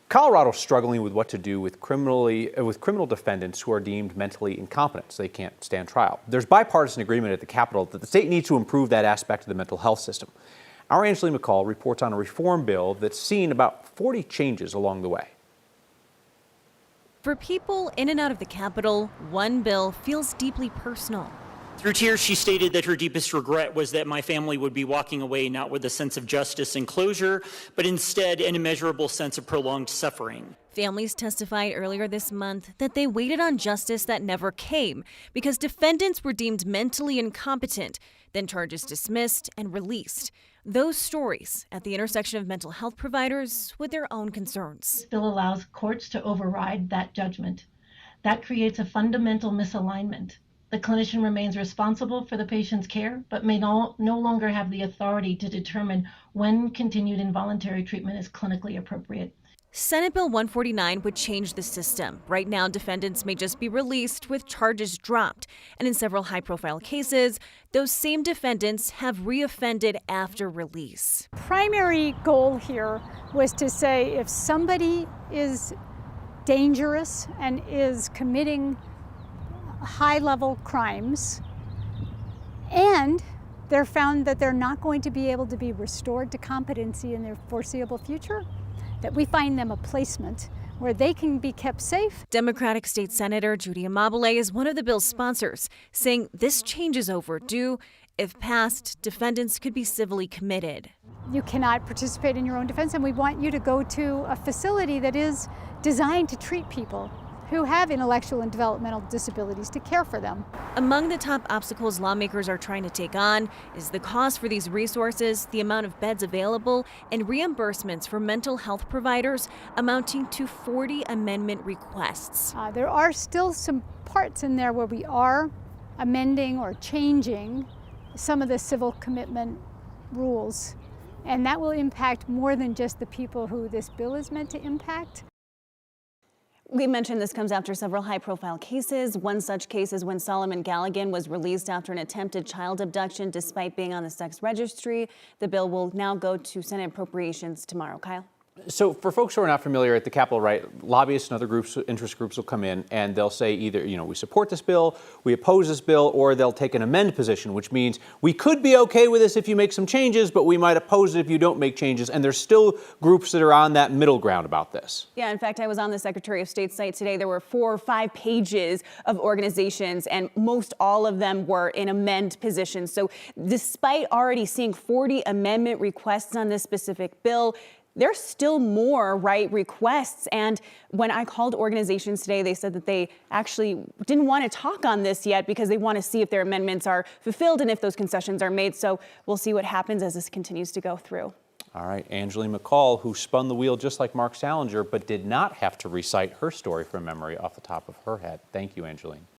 Colorado's struggling with what to do with criminal defendants who are deemed mentally incompetent, so they can't stand trial. There's bipartisan agreement at the Capitol that the state needs to improve that aspect of the mental health system. Our Angeline McCall reports on a reform bill that's seen about 40 changes along the way. For people in and out of the Capitol, one bill feels deeply personal. Through tears, she stated that her deepest regret was that my family would be walking away not with a sense of justice and closure, but instead an immeasurable sense of prolonged suffering. Families testified earlier this month that they waited on justice that never came because defendants were deemed mentally incompetent, then charges dismissed and released. Those stories at the intersection of mental health providers with their own concerns. This bill allows courts to override that judgment. That creates a fundamental misalignment. The clinician remains responsible for the patient's care, but may no longer have the authority to determine when continued involuntary treatment is clinically appropriate. Senate Bill 149 would change the system. Right now, defendants may just be released with charges dropped. And in several high-profile cases, those same defendants have reoffended after release. Primary goal here was to say if somebody is dangerous and is committing high-level crimes, and they're found that they're not going to be able to be restored to competency in their foreseeable future, that we find them a placement where they can be kept safe. Democratic State Senator Judy Amabile is one of the bill's sponsors, saying this change is overdue. If passed, defendants could be civilly committed. You cannot participate in your own defense, and we want you to go to a facility that is designed to treat people who have intellectual and developmental disabilities, to care for them. Among the top obstacles lawmakers are trying to take on is the cost for these resources, the amount of beds available, and reimbursements for mental health providers amounting to 40 amendment requests. There are still some parts in there where we are amending or changing some of the civil commitment rules, and that will impact more than just the people who this bill is meant to impact. We mentioned this comes after several high-profile cases. One such case is when Solomon Galligan was released after an attempted child abduction despite being on the sex registry. The bill will now go to Senate Appropriations tomorrow. Kyle? So for folks who are not familiar at the Capitol, right, lobbyists and other groups, interest groups will come in and they'll say either, we support this bill, we oppose this bill, or they'll take an amend position, which means we could be okay with this if you make some changes, but we might oppose it if you don't make changes. And there's still groups that are on that middle ground about this. Yeah, in fact, I was on the Secretary of State's site today. There were 4 or 5 pages of organizations, and most all of them were in amend positions. So despite already seeing 40 amendment requests on this specific bill, there's still more, requests. And when I called organizations today, they said that they actually didn't want to talk on this yet because they want to see if their amendments are fulfilled and if those concessions are made. So we'll see what happens as this continues to go through. All right, Angeline McCall, who spun the wheel just like Mark Salinger, but did not have to recite her story from memory off the top of her head. Thank you, Angeline.